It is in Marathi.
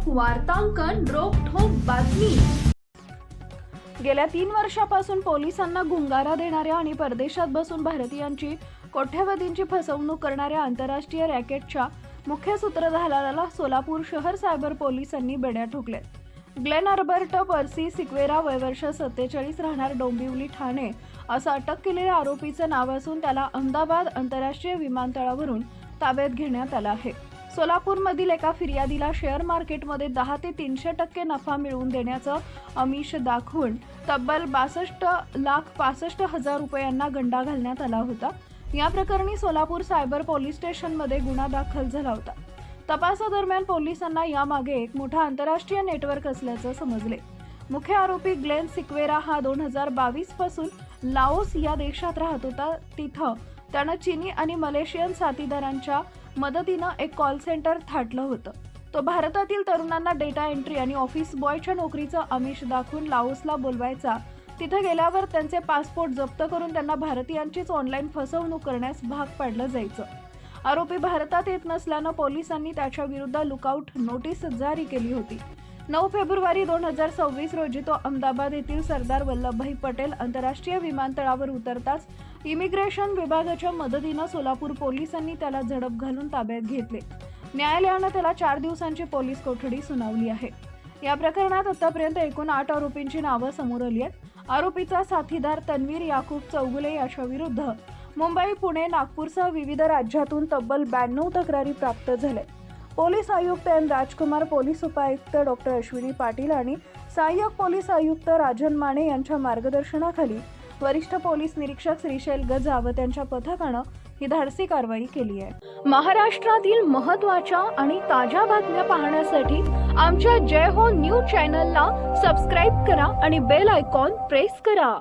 वार्तांकन रोखठोक बातमी। गेल्या 3 वर्षापासून पोलिसांना गुंगारा देणाऱ्या आणि परदेशात बसून भारतीयांची कोट्यवधींची फसवणूक करणाऱ्या आंतरराष्ट्रीय रॅकेटच्या मुख्य सूत्रधाराला सोलापूर शहर सायबर पोलिसांनी बेड्या ठोकले। ग्लेन अल्बर्टो पर्सी सिक्वेरा वय वर्ष 47 राहणार डोंबिवली ठाणे असं अटक केलेल्या आरोपीचं नाव असून त्याला अहमदाबाद आंतरराष्ट्रीय विमानतळावरून ताब्यात घेण्यात आलं आहे। सोलापूरमधील एका फिर्यादीला शेअर मार्केटमध्ये 10 ते 300% नफा मिळवून देण्याचं आमिष दाखवून तब्बल 62,65,000 रुपयांना गंडा घालण्यात आला होता। या प्रकरणी सोलापूर सायबर पोलीस स्टेशनमध्ये गुन्हा दाखल झाला होता। तपासादरम्यान पोलिसांना यामागे एक मोठा आंतरराष्ट्रीय नेटवर्क असल्याचं समजले। मुख्य आरोपी ग्लेन सिक्वेरा हा 2022 पासून लाओस या देशात राहत होता। तिथं त्यानं चीनी आणि मलेशियन साथीदारांच्या मदतीनं एक कॉल सेंटर थाटलं होतं। तो भारतातील तरुणांना डेटा एंट्री आणि ऑफिस बॉयच्या नोकरीचं आमिष दाखवून लाओसला बोलवायचा। तिथे गेल्यावर त्यांचे पासपोर्ट जप्त करून त्यांना भारतीयांचीच ऑनलाईन फसवणूक करण्यास भाग पाडलं जायचं। आरोपी भारतात येत नसल्यानं पोलिसांनी त्याच्या विरुद्ध लुकआउट नोटीस जारी केली होती। 9 फेब्रुवारी 2026 रोजी तो अहमदाबाद येथील सरदार वल्लभभाई पटेल आंतरराष्ट्रीय विमानतळावर उतरताच इमिग्रेशन विभागाच्या मदतीनं सोलापूर पोलिसांनी त्याला झडप घालून ताब्यात घेतले। न्यायालयानं त्याला 4 दिवसांची पोलीस कोठडी सुनावली आहे। या प्रकरणात आतापर्यंत एकूण 8 आरोपींची नावं समोर आली आहेत। आरोपीचा साथीदार तन्वीर याकूब चौगुले याच्या विरुद्ध मुंबई, पुणे, नागपूरसह विविध राज्यातून तब्बल 92 तक्रारी प्राप्त झाल्या। पोलीस आयुक्त एम राजकुमार, पोलीस उपायुक्त डॉक्टर अश्विनी पाटील आणि सहाय्यक पोलीस आयुक्त राजन माने यांच्या मार्गदर्शनाखाली वरिष्ठ पोलीस निरीक्षक श्रीशैल गजा व त्यांच्या पथकानं ही धाडसी कारवाई केली आहे। महाराष्ट्रातील महत्त्वाच्या आणि ताज्या बातम्या पाहण्यासाठी आमच्या जय हो न्यूज चॅनलला सबस्क्राईब करा आणि बेल आयकॉन प्रेस करा।